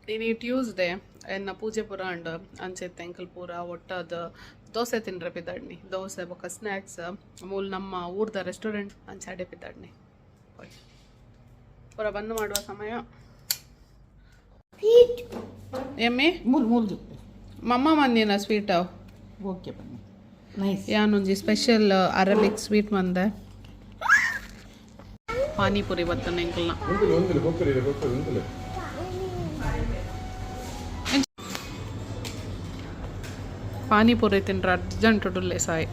ಇನಿ ಟ್ಯೂಸ್ಡೇ ಎನ್ನ ಪೂಜೆ ಪೂರ ಅಂಡ್ ಅಂಚೆತ್ತ ಎಂಕಲ್ ಪೂರ ಒಟ್ಟದ ದೋಸೆ ತಿನ್ರೆ ಪಿದಾಡ್ನಿ ದೋಸೆ ಬೊಕ್ಕ ಸ್ನ್ಯಾಕ್ಸ್ ಮೂಲ ನಮ್ಮ ಊರ್ದ ರೆಸ್ಟೋರೆಂಟ್ ಅಂಚೆ ಅಡೆ ಪಿದಾಡ್ನಿ ಪೂರ ಬಂದು ಮಾಡುವ ಸಮಯ ಎಮ್ಮಿ ಮಮ್ಮ ಮಂದಿನ ಸ್ವೀಟ್ ಅವು ಓಕೆ ಬನ್ನಿ ನೈಸ್ ಯಾನೊಂಜಿ ಸ್ಪೆಷಲ್ ಅರಬಿಕ್ ಸ್ವೀಟ್ ಮಂದೆ ಪಾನಿಪುರಿ ಬತ್ತನ ಎಂಕಲ್ನ ಪಾನಿಪುರಿ ತಿನ್ರ ಅರ್ಜೆಂಟ್ ಡುಲ್ಲೆ ಸಾಯಿ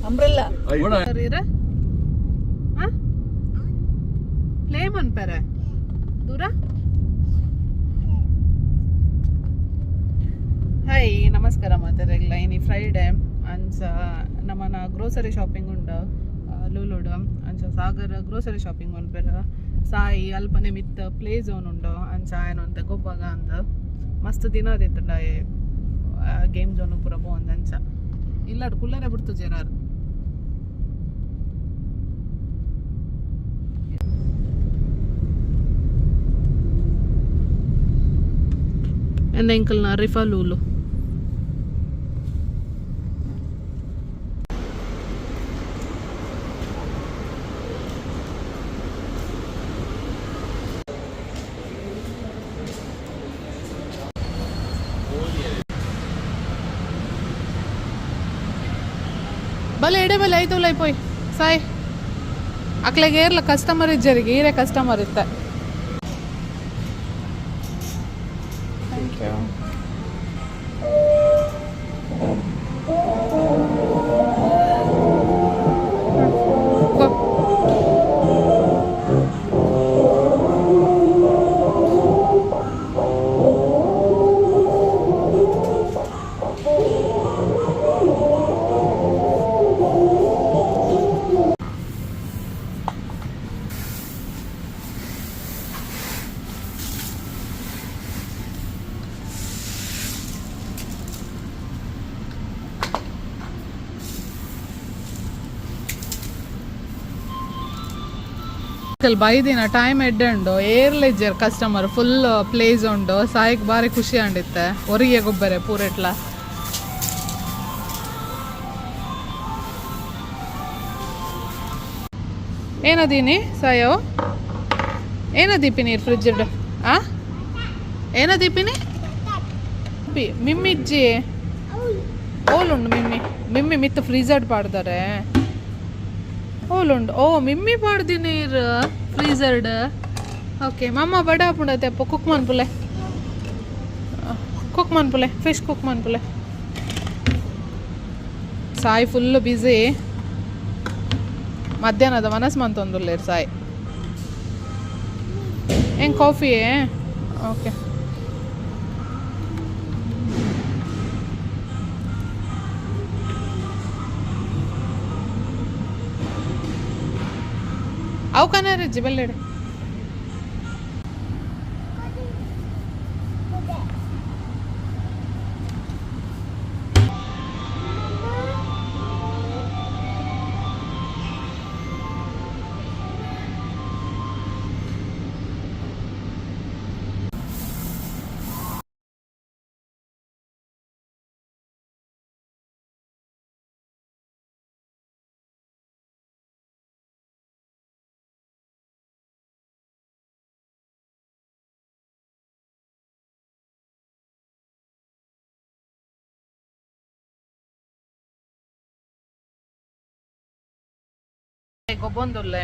ಅಂಬ್ರೆಲ್ಲಾ ಲೇಮನ್ ಪೆರೆ ದೂರ ಹಾಯ್ ನಮಸ್ಕಾರ ಮಾತಾಡಲ್ಲ ಇನಿ ಫ್ರೈಡೇ ಅಂಚ ನಮ್ಮನ ಗ್ರೋಸರಿ ಶಾಪಿಂಗ್ ಉಂಡು ಲೂಲುಡು ಅಂಚ ಸಾಗರ ಗ್ರೋಸರಿ ಶಾಪಿಂಗ್ ಉಂಡ್ಪೆರ ಸಾಯಿ ಅಲ್ಪನೆ ಮಿತ್ತ ಪ್ಲೇ ಝೋನ್ ಉಂಡು ಅಂಚ ಏನು ಅಂತ ಗೊಬ್ಬಗ ಅಂದ ಮಸ್ತ್ ದಿನ ಅದಿತ್ತಂಡ ಗೇಮ್ ಝೋನು ಪೂರ ಬೋಂದು ಅಂಚ ಇಲ್ಲಾಡು ಕುಲ್ಲರೆ ಬಿಡ್ತು ಜರಾರು ಎನ್ನ ಎಂಕಲ್ನ ರಿಫಾ ಲೂಲು ಬಲೆ ಎಡೆ ಬಲೆ ಆಯ್ತು ಲೈ ಪೋಯ್ ಸಾಯ್ ಅಕ್ಲೆಗೆ ಏರ್ಲ ಕಸ್ಟಮರ್ ಇಜ್ಜರಿಗೆ ಈರೇ ಕಸ್ಟಮರ್ ಇತ್ತ ಥ್ಯಾಂಕ್ ಯು ಬೈದಿನ ಟೈಮ್ ಎಡ್ಡೆ ಉಂಡು ಏರ್ಲೆಜ್ಜರ್ ಕಸ್ಟಮರ್ ಫುಲ್ ಪ್ಲೇಸ್ ಉಂಡು ಸಾಯಿಗೆ ಬಾರಿ ಖುಷಿ ಅಂಡಿತ್ತೆ ಹೊರಗೆ ಗೊಬ್ಬರ ಪೂರೆಟ್ಲ ಏನದೀನಿ ಸಾಯೋ ಏನದೀಪಿ ನೀರು ಫ್ರಿಜ್ ಆ ಏನದೀಪಿನಿ ಮಿಮ್ಮಿಜ್ಜಿ ಓಲುಂಡು ಮಿಮ್ಮಿ ಮಿತ್ತು ಫ್ರೀಜರ್ಡ್ ಪಾಡ್ದಾರೆ ಓಲುಂಡು ಓ ಮಿಮ್ಮಿ ಪಾಡ್ದಿ ನೀರು ಫ್ರೀಜರ್ಡ್ ಓಕೆ ಮಮ್ಮ ಬಡ ಹಾಪುಂಡತೆ ಅಪ್ಪ ಕುಕ್ ಮನ್ಪುಲೆ ಫಿಶ್ ಕುಕ್ ಮನ್ಪುಲೆ ಸಾಯಿ ಫುಲ್ಲು ಬ್ಯುಸಿ ಮಧ್ಯಾಹ್ನದ ಮನಸ್ಸು ಮಂತೊಂದುಲ್ಲೇರು ಸಾಯಿ ಹೆಂಗೆ ಕಾಫಿ ಓಕೆ ಅವು ಕನ್ನರಿಜ್ಜಿ ಬೆಲ್ಲೆಡೆ ಗೊಬ್ಬೊಂದುಲ್ಲೆ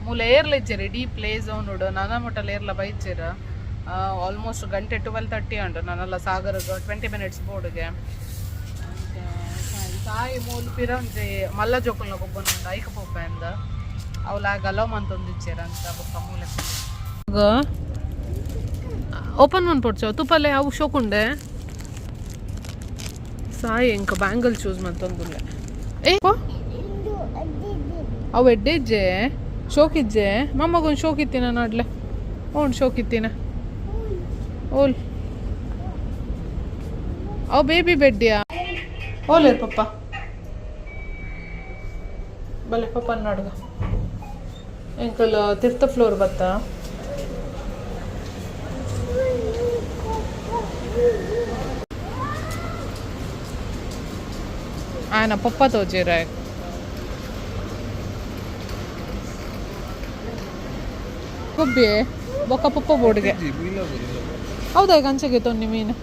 ಮೂಲ ಏರ್ಲೆಜ್ಜೆರಿ ಡೀಪ್ ಪ್ಲೇಸ್ ಅವನುಡು ನನ್ನ ಮೊಟ್ಟಲ್ಲಿ ಏರ್ಲ ಬೈಚೇರ ಆಲ್ಮೋಸ್ಟ್ ಗಂಟೆ 12:30 ಉಂಟು ನನ್ನೆಲ್ಲ ಸಾಗರಗೆ 20 ಮಿನಿಟ್ಸ್ ಬೋರ್ಡ್ಗೆ ಸಾಯಿ ಮೂಲು ಪಿರಂಜೆ ಮಲ್ಲ ಜೋಕುಲ್ನ ಗೊಬ್ಬೊಂದು ಐಕ ಪೊಪ್ಪೆ ಅಂದ ಅವಲಾಗ ಅಲೋ ಮಂತೊಂದಿಚ್ಚೇರ ಅಂತ ಬೊಕ್ಕ ಮೂಲೆ ಓಪನ್ ಮಾಡ್ಕೊಡ್ಚವ ತುಪ್ಪಲ್ಲೇ ಅವು ಶೋಕುಂಡೆ ಸಾಯಿ ಇಂಕ ಬ್ಯಾಂಗಲ್ ಚೂಸ್ ಮಾಡ್ತಂದುಲ್ಲೆ ಏ ಅವು ಎಡ್ಡೆಜ್ಜೆ ಶೋಕಿಜ್ಜೆ ಮಮ್ಮಗೊಂದು ಶೋಕಿತ್ತಿನ ನೋಡ್ಲೆ ಓಣ್ ಶೋಕಿತ್ತಿನ ಓಲ್ ಅವು ಬೇಬಿ ಬೆಡ್ಡಿಯಾ ಓಲೇರ್ ಪಪ್ಪ ಬಲೆ ಪಪ್ಪ ನೋಡುಗ ಎಂಕಲ್ ತಿರ್ತ ಫ್ಲೋರ್ ಬತ್ತ ಆಯ್ನ ಪಪ್ಪ ತೋಜಿರ ಕೊಬ್ಬಿ ಬೊಕ್ಕ ಪಪ್ಪ ಬೋರ್ಡ್ಗೆ ಹೌದಾ ಈಗ ಅಂಚೆಗೆ ತೊನ್ನಿ ಮೀನು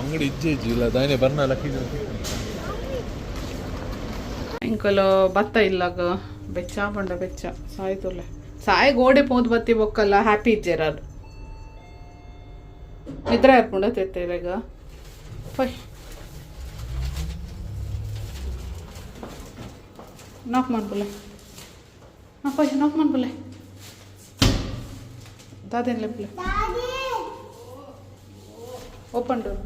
ಅಂಗಡಿ ಇಜ್ಜೆ ದಾನೆ ಬರ್ನಲ್ಲ ಇಂಕಲ್ ಭತ್ತ ಇಲ್ಲಾಗ ಬೆಚ್ಚ ಬಂಡ ಬೆಚ್ಚ ಸಾಯ್ತುಲ್ಲೆ ಸಾಯಿ ಗೋಡೆ ಪೋದ್ ಬತ್ತಿ ಬೊಕ್ಕಲ್ಲ ಹ್ಯಾಪಿ ಇಜ್ಜೆರಾರು ನಿದ್ರೆ ಹಾರ್ಕೊಂಡ ತೆತ್ತೇವೆಗ ಫೈ ನಾಕ್ ಮಾಡ್ಬಲೆ ಫೈ ನಾಕ್ ಮಾಡ್ಬಲೆ ದಾದೇನ್ ಲೆಪ್ಲೆ ಓಪನ್ ಡೋರ್